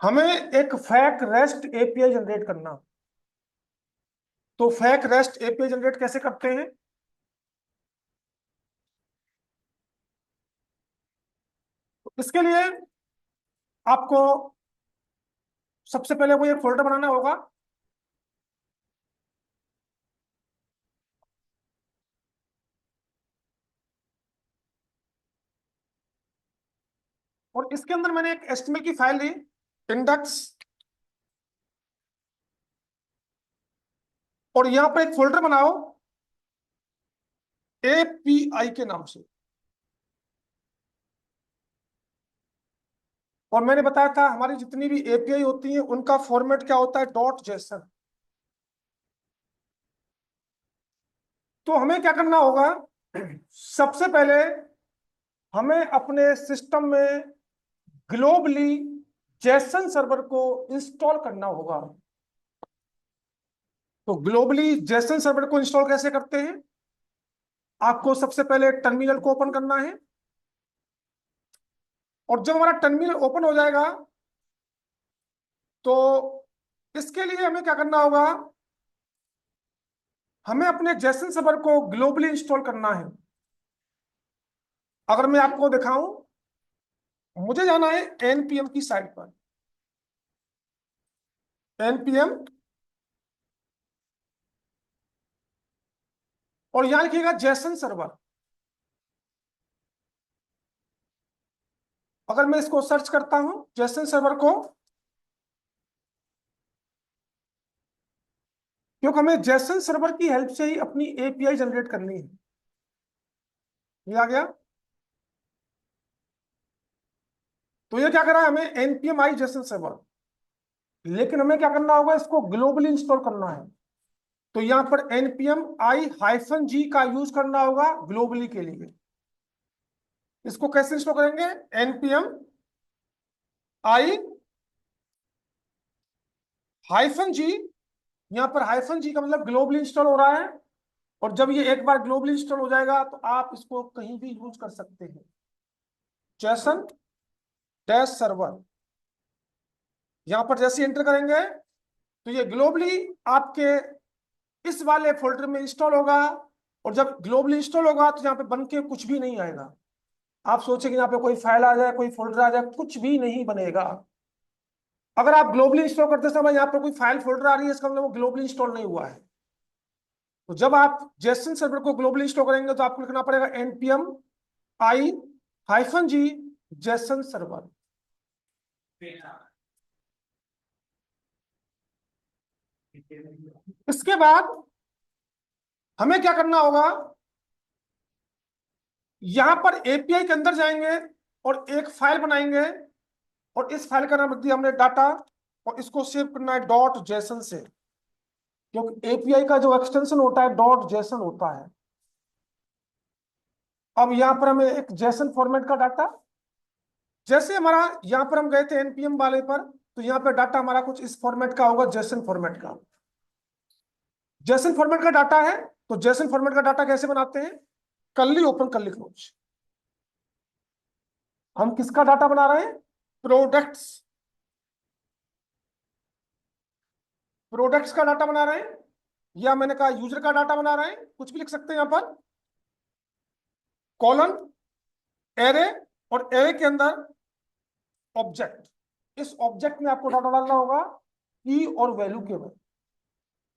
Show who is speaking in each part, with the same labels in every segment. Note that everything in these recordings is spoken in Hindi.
Speaker 1: हमें एक फैक रेस्ट एपीआई जनरेट करना। तो फैक रेस्ट एपीआई जनरेट कैसे करते हैं? तो इसके लिए आपको सबसे पहले कोई एक फोल्डर बनाना होगा। और इसके अंदर मैंने एक एचटीएमएल की फाइल ली, इंडेक्स, और यहां पर एक फोल्डर बनाओ एपीआई के नाम से। और मैंने बताया था हमारी जितनी भी एपीआई होती है उनका फॉर्मेट क्या होता है, डॉट जेसन। तो हमें क्या करना होगा, सबसे पहले हमें अपने सिस्टम में ग्लोबली जेसन सर्वर को इंस्टॉल करना होगा। तो ग्लोबली जेसन सर्वर को इंस्टॉल कैसे करते हैं? आपको सबसे पहले टर्मिनल को ओपन करना है, और जब हमारा टर्मिनल ओपन हो जाएगा तो इसके लिए हमें क्या करना होगा, हमें अपने जेसन सर्वर को ग्लोबली इंस्टॉल करना है। अगर मैं आपको दिखाऊं, मुझे जाना है एनपीएम की साइट पर। एनपीएम, और यहां लिखिएगा जेसन सर्वर। अगर मैं इसको सर्च करता हूं जेसन सर्वर को, क्योंकि हमें जेसन सर्वर की हेल्प से ही अपनी एपीआई जनरेट करनी है। ये आ गया। तो ये क्या कर रहा है, हमें एनपीएम आई जेसन सर्वर, लेकिन हमें क्या करना होगा, इसको ग्लोबली इंस्टॉल करना है। तो यहां पर एनपीएम आई हाइफन जी का यूज करना होगा ग्लोबली के लिए। इसको कैसे इंस्टॉल करेंगे, एनपीएम आई हाइफन जी, यहां पर हाइफन जी का मतलब ग्लोबली इंस्टॉल हो रहा है। और जब ये एक बार ग्लोबली इंस्टॉल हो जाएगा तो आप इसको कहीं भी यूज कर सकते हैं। जेसन डैश सर्वर, यहां पर जैसे एंटर करेंगे तो ये ग्लोबली आपके इस वाले फोल्डर में इंस्टॉल होगा। और जब ग्लोबली इंस्टॉल होगा तो यहाँ पे बन के कुछ भी नहीं आएगा। आप सोचेंगे यहाँ पे कोई फाइल आ जाए, कोई फोल्डर आ जाए, कुछ भी नहीं बनेगा। अगर आप ग्लोबली इंस्टॉल करते समय यहाँ पर कोई फाइल फोल्डर आ रही है, इसका मतलब वो ग्लोबली इंस्टॉल नहीं हुआ है। तो जब आप जेसन सर्वर को ग्लोबली इंस्टॉल करेंगे तो आपको लिखना पड़ेगा NPM I hyphen G JSON server. इसके बाद हमें क्या करना होगा, यहां पर एपीआई के अंदर जाएंगे और एक फाइल बनाएंगे, और इस फाइल का नाम रख दिया हमने डाटा, और इसको सेव करना है डॉट जेसन से, क्योंकि एपीआई का जो एक्सटेंशन होता है डॉट जेसन होता है। अब यहां पर हमें एक जेसन फॉर्मेट का डाटा, जैसे हमारा यहां पर हम गए थे एनपीएम वाले पर, तो यहां पर डाटा हमारा कुछ इस फॉर्मेट का होगा, जेसन फॉर्मेट का। जेसन फॉर्मेट का डाटा है, तो जेसन फॉर्मेट का डाटा कैसे बनाते हैं, कर्ली ओपन कर्ली क्लोज। हम किसका डाटा बना रहे हैं, प्रोडक्ट्स, प्रोडक्ट्स का डाटा बना रहे हैं, या मैंने कहा यूजर का डाटा बना रहे हैं, कुछ भी लिख सकते हैं यहां पर। कॉलन, एरे, और एरे के अंदर ऑब्जेक्ट। इस ऑब्जेक्ट में आपको डाटा डालना होगा की और वैल्यू के में।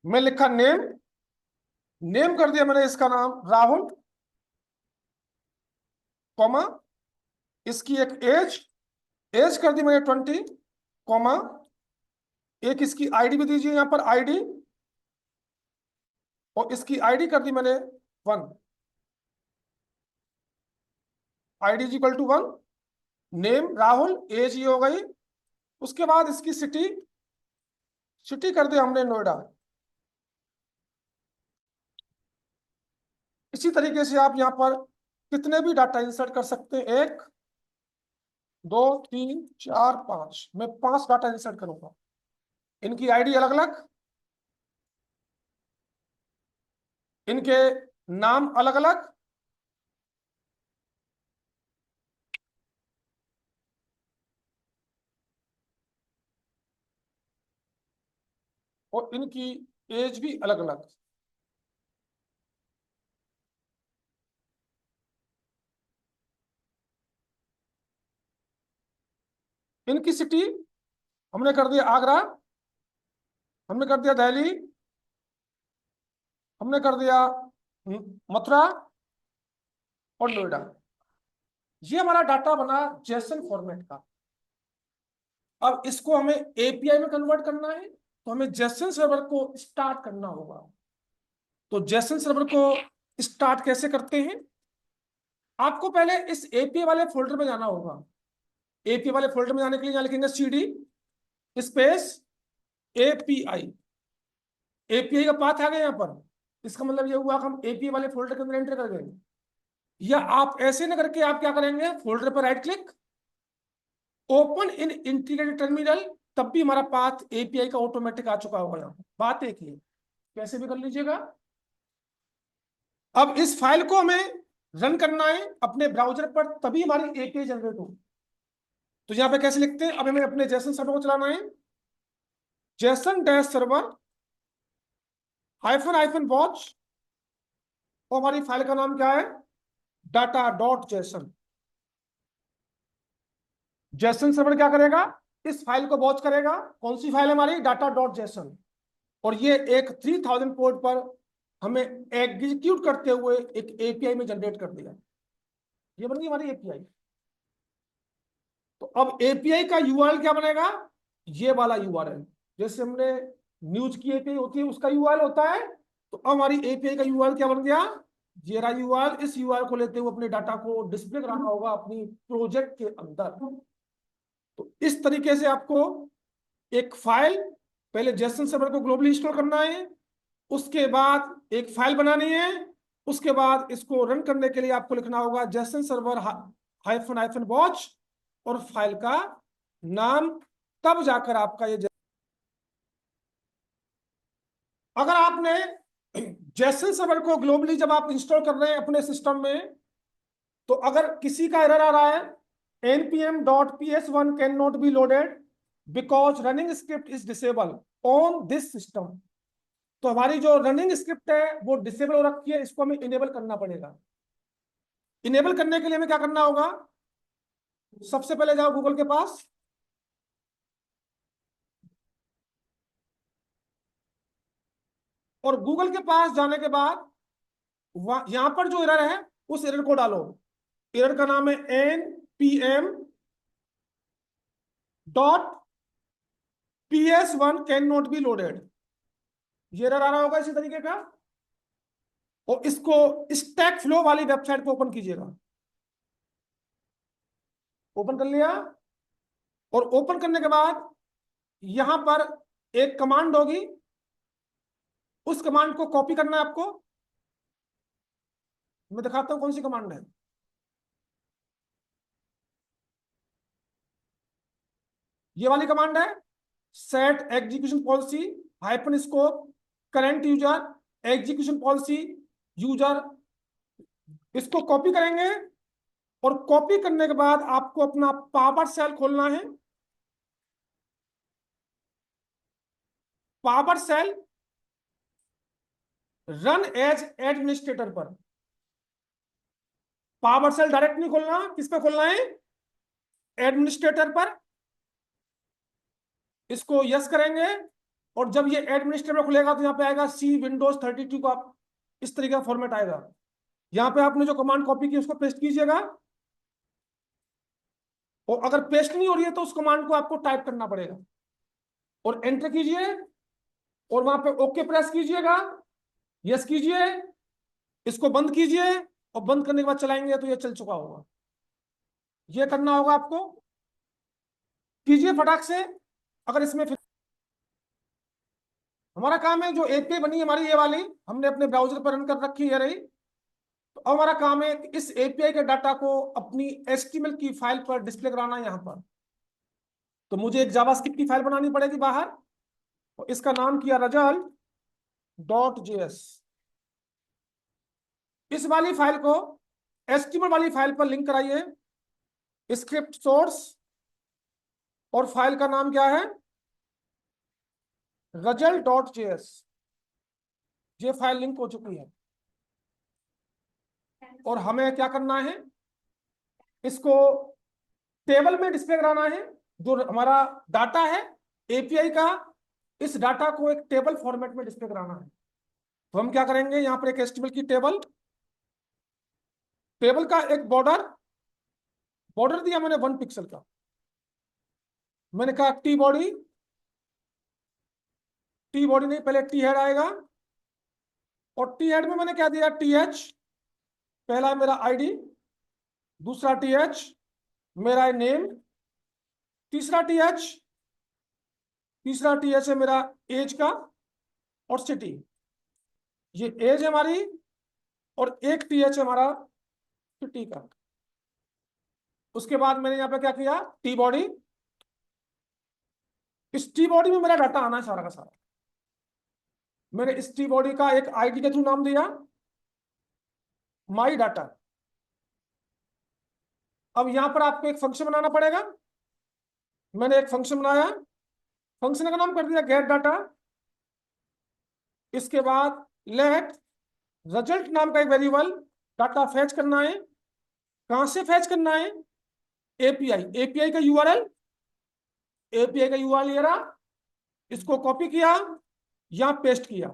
Speaker 1: मैं लिखा नेम, नेम कर दिया मैंने इसका नाम राहुल, कॉमा, इसकी एक एज, एज कर दी मैंने 20, कॉमा, एक इसकी आईडी भी दीजिए यहां पर आईडी, और इसकी आईडी कर दी मैंने 1, ID is equal to 1, name Rahul, age ये हो गई। उसके बाद इसकी सिटी, सिटी कर दिया हमने नोएडा। इसी तरीके से आप यहाँ पर कितने भी डाटा इंसर्ट कर सकते हैं, 1 2 3 4 5, मैं 5 डाटा इंसर्ट करूंगा। इनकी आईडी अलग अलग, इनके नाम अलग अलग, और इनकी एज भी अलग अलग। इनकी सिटी हमने कर दिया आगरा, हमने कर दिया दिल्ली, हमने कर दिया मथुरा और नोएडा। ये हमारा डाटा बना जेसन फॉर्मेट का। अब इसको हमें एपीआई में कन्वर्ट करना है, तो हमें जेसन सर्वर को स्टार्ट करना होगा। तो जेसन सर्वर को स्टार्ट कैसे करते हैं? आपको पहले इस एपीआई वाले फोल्डर में जाना होगा। एपीआई वाले फोल्डर में जाने के लिए यहां लिखेंगे सीडी स्पेस एपीआई। एपीआई का पाथ आ गया यहाँ पर, इसका मतलब ये हुआ कि हम एपीआई वाले फोल्डर के अंदर एंटर कर गए। या आप ऐसे न करके आप क्या करेंगे, फोल्डर पर right click, open in integrated terminal, तब भी हमारा पाथ एपीआई का ऑटोमेटिक आ चुका होगा। यहाँ बात एक ही, कैसे भी कर लीजिएगा। अब इस फाइल को हमें रन करना है अपने ब्राउजर पर, तभी हमारी एपीआई जनरेट हो। तो यहाँ पे कैसे लिखते हैं, अब हमें अपने जेसन सर्वर को चलाना है। Jason dash server hyphen hyphen watch, और हमारी फाइल का नाम क्या है, data dot JSON. Jason server क्या करेगा, इस फाइल को वॉच करेगा। कौन सी फाइल है हमारी, डाटा डॉट जेसन। और ये एक 3000 पोर्ट पर हमें एग्जीक्यूट करते हुए एक एपीआई में जनरेट कर दिया। ये बन गई हमारी एपीआई। तो अब एपीआई का यूआरएल क्या बनेगा, ये वाला यूआरएल। जैसे हमने न्यूज की एपीआई होती है उसका यूआरएल होता है, तो अब हमारी एपीआई का यूआरएल क्या बन गया, ये रहा यूआरएल। इस यूआरएल को लेते हुए अपने डाटा को डिस्प्ले कराना होगा अपनी प्रोजेक्ट के अंदर। तो इस तरीके से आपको एक फाइल, पहले जेसन सर्वर को ग्लोबली इंस्टॉल करना है, उसके बाद एक फाइल बनानी है, उसके बाद इसको रन करने के लिए आपको लिखना होगा Jason server hyphen hyphen watch और फाइल का नाम। तब जाकर आपका ये, अगर आपने जेसन सर्वर को ग्लोबली जब आप इंस्टॉल कर रहे हैं अपने सिस्टम में, तो अगर किसी का एरर आ रहा है npm.ps1 can not be loaded because running script is disable on this system, तो हमारी जो रनिंग स्क्रिप्ट है वो डिसेबल हो रखी है, इसको हमें इनेबल करना पड़ेगा। इनेबल करने के लिए हमें क्या करना होगा, सबसे पहले जाओ गूगल के पास, और गूगल के पास जाने के बाद यहां पर जो एरर है उस एरर को डालो। एरर का नाम है npm.ps1 can not be loaded. ये एरर आ रहा होगा इसी तरीके का, और इसको स्टैक फ्लो वाली वेबसाइट पे ओपन कीजिएगा। ओपन कर लिया, और ओपन करने के बाद यहां पर एक कमांड होगी, उस कमांड को कॉपी करना है आपको। मैं दिखाता हूं कौन सी कमांड है। ये वाली कमांड है, set execution policy hyphen scope current user execution policy user. इसको कॉपी करेंगे, और कॉपी करने के बाद आपको अपना पावर सेल खोलना है। PowerShell run as administrator पर, पावर सेल डायरेक्ट नहीं खोलना, किस पे खोलना है, एडमिनिस्ट्रेटर पर। इसको यस करेंगे, और जब ये एडमिनिस्ट्रेटर खुलेगा तो यहाँ पे आएगा सी विंडोज 32 का, इस तरीके का फॉर्मेट आएगा। यहाँ पे आपने जो कमांड कॉपी की उसको पेस्ट कीजिएगा, और अगर पेस्ट नहीं हो रही है तो उस कमांड को आपको टाइप करना पड़ेगा, और एंटर कीजिए, और वहां पे ओके प्रेस कीजिएगा, यस कीजिए, इसको बंद कीजिए, और बंद करने के बाद चलाएंगे तो ये चल चुका होगा। ये करना होगा आपको, कीजिए फटाक से। अगर इसमें हमारा काम है, जो एपीआई बनी है हमारी ये वाली, हमने अपने ब्राउजर पर रन कर रखी है रही। तो अब हमारा काम है कि इस एपीआई के डाटा को अपनी एचटीएमएल की फाइल पर डिस्प्ले कराना है यहाँ पर। तो मुझे एक जावास्क्रिप्ट की फाइल बनानी पड़ेगी बाहर, और इसका नाम किया result.js। इस वाली फाइल को एचटीएमएल वाली फाइल पर लिंक कराइए, स्क्रिप्ट सोर्स, और फाइल का नाम क्या है, result डॉट जेएस, ये फाइल लिंक हो चुकी है और हमें क्या करना है, इसको टेबल में डिस्प्ले कराना है। जो हमारा डाटा है एपीआई का, इस डाटा को एक टेबल फॉर्मेट में डिस्प्ले कराना है। तो हम क्या करेंगे, यहां पर एक एचटीएमएल की टेबल, टेबल का एक बॉर्डर, बॉर्डर दिया मैंने 1 पिक्सल का। मैंने कहा टी बॉडी, टी बॉडी नहीं, पहले टी हेड आएगा और टी हेड में मैंने क्या दिया, टी एच, पहला मेरा आईडी, दूसरा टी एच मेरा नेम, तीसरा टी एच, तीसरा टी एच है मेरा एज का और सिटी, ये एज है हमारी, और एक टी एच है हमारा सिटी का। उसके बाद मैंने यहाँ पे क्या किया, टी बॉडी, इस टी बॉडी में मेरा डाटा आना है सारा का सारा। मैंने इस टी बॉडी का एक आईडी के थ्रू नाम दिया माई डाटा। अब यहां पर आपको एक फंक्शन बनाना पड़ेगा। मैंने एक फंक्शन बनाया, फंक्शन का नाम कर दिया गेट डाटा। इसके बाद लेट रिजल्ट नाम का एक वेरिएबल डाटा फैच करना है। कहां से फैच करना है, एपीआई, एपीआई का यूआरएल, एपीआई का यूआरएल ले रहा, इसको कॉपी किया, यहां पेस्ट किया,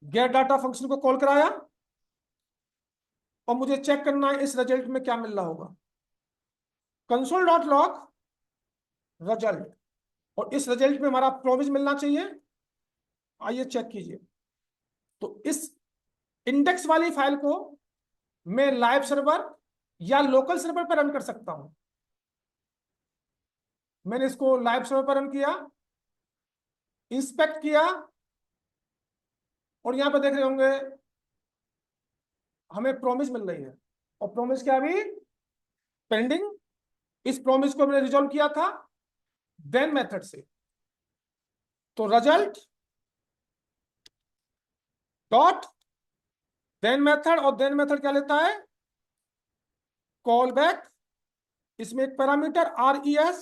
Speaker 1: गेट डाटा फंक्शन को कॉल कराया और मुझे चेक करना है इस रिजल्ट में क्या मिल रहा होगा। कंसोल डॉट लॉग रिजल्ट, और इस रिजल्ट में हमारा प्रोविज मिलना चाहिए। आइए चेक कीजिए। तो इस इंडेक्स वाली फाइल को मैं लाइव सर्वर या लोकल सर्वर पर रन कर सकता हूं। मैंने इसको लाइव सर्वर पर रन किया, इंस्पेक्ट किया और यहां पर देख रहे होंगे हमें प्रॉमिस मिल रही है, और प्रॉमिस क्या, अभी पेंडिंग। इस प्रॉमिस को मैंने रिजॉल्व किया था देन मेथड से। तो रिजल्ट डॉट देन मेथड, और देन मेथड क्या लेता है, कॉल बैक। इसमें एक पैरामीटर RES,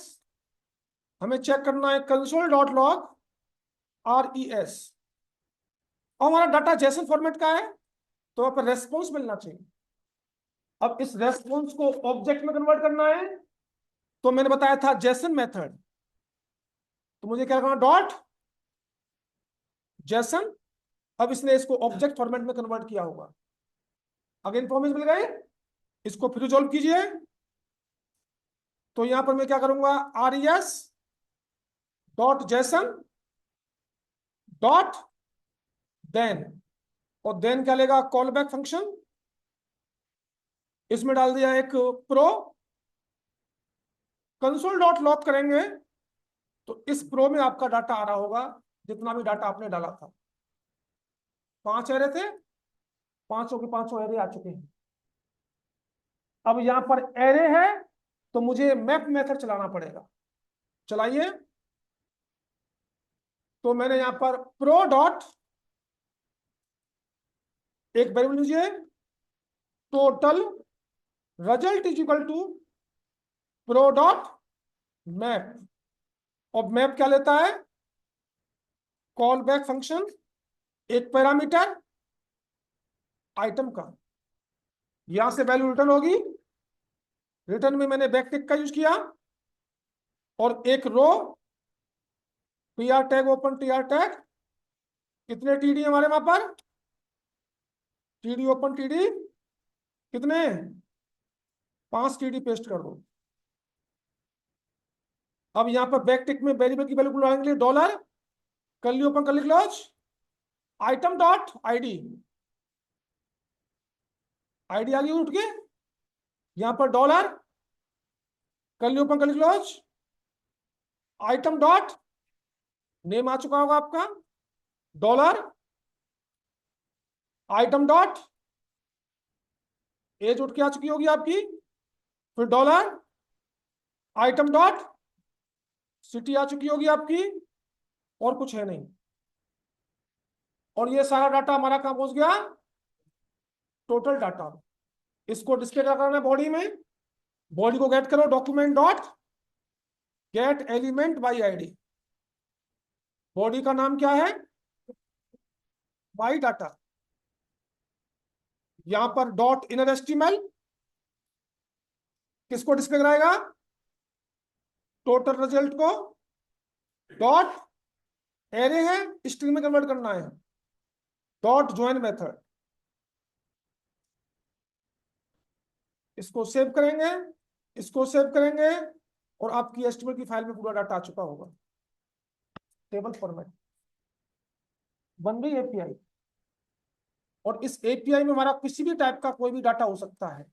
Speaker 1: हमें चेक करना है कंसोल डॉट लॉग RES, और हमारा डाटा जेसन फॉर्मेट का है तो वहां पर रेस्पॉन्स मिलना चाहिए। अब इस रेस्पॉन्स को ऑब्जेक्ट में कन्वर्ट करना है, तो मैंने बताया था जेसन मेथड, तो मुझे क्या करना, डॉट जेसन। अब इसने इसको ऑब्जेक्ट फॉर्मेट में कन्वर्ट किया होगा। अगेन प्रॉमिस मिल गए, इसको फिर रिजॉल्व कीजिए। तो यहां पर मैं क्या करूंगा, RES dot JSON dot then, और देन क्या लेगा, कॉल बैक फंक्शन। इसमें डाल दिया एक प्रो, कंसोल डॉट लॉग करेंगे तो इस प्रो में आपका डाटा आ रहा होगा, जितना भी डाटा आपने डाला था। 5 एरे थे, 500 के 500 एरे आ चुके हैं। अब यहां पर एरे है तो मुझे मैप मेथड चलाना पड़ेगा। चलाइए। तो मैंने यहां पर प्रो डॉट, एक वेरिएबल लीजिए, total result is equal to pro dot map, और मैप क्या लेता है, कॉल बैक फंक्शन, एक पैरामीटर आइटम का, यहां से वैल्यू रिटर्न होगी। रिटर्न में मैंने बैकटिक का यूज किया और एक रो, TR tag open, TR tag, कितने TD हमारे वहां पर, TD ओपन TD कितने, 5 TD पेस्ट कर दो। अब यहां पर बैकटिक में वेरिएबल की वैल्यू बुलाने के लिए dollar, curly open curly close, item dot ID, ID आ गई उठ के, यहां पर dollar, curly open curly close, item dot name आ चुका होगा आपका, डॉलर, आइटम डॉट एज उठ के आ चुकी होगी आपकी, फिर डॉलर, आइटम डॉट सिटी आ चुकी होगी आपकी, और कुछ है नहीं। और ये सारा डाटा हमारा कहां पहुंच गया, टोटल डाटा। इसको डिस्प्ले करना है बॉडी में, बॉडी को गेट करो, document dot gate element by ID. Body का नाम क्या है, माई डाटा। यहां पर डॉट इनर एस्टीमल किसको डिस्प्ले कराएगा, टोटल रिजल्ट को। डॉट एरे है, स्ट्रिंग में कन्वर्ट करना है, डॉट ज्वाइन मेथड। इसको सेव करेंगे, इसको सेव करेंगे, और आपकी एस्टीमेट की फाइल में पूरा डाटा आ चुका होगा, टेबल फॉर्मेट, बन गई एपीआई। और इस एपीआई में हमारा किसी भी टाइप का कोई भी डाटा हो सकता है।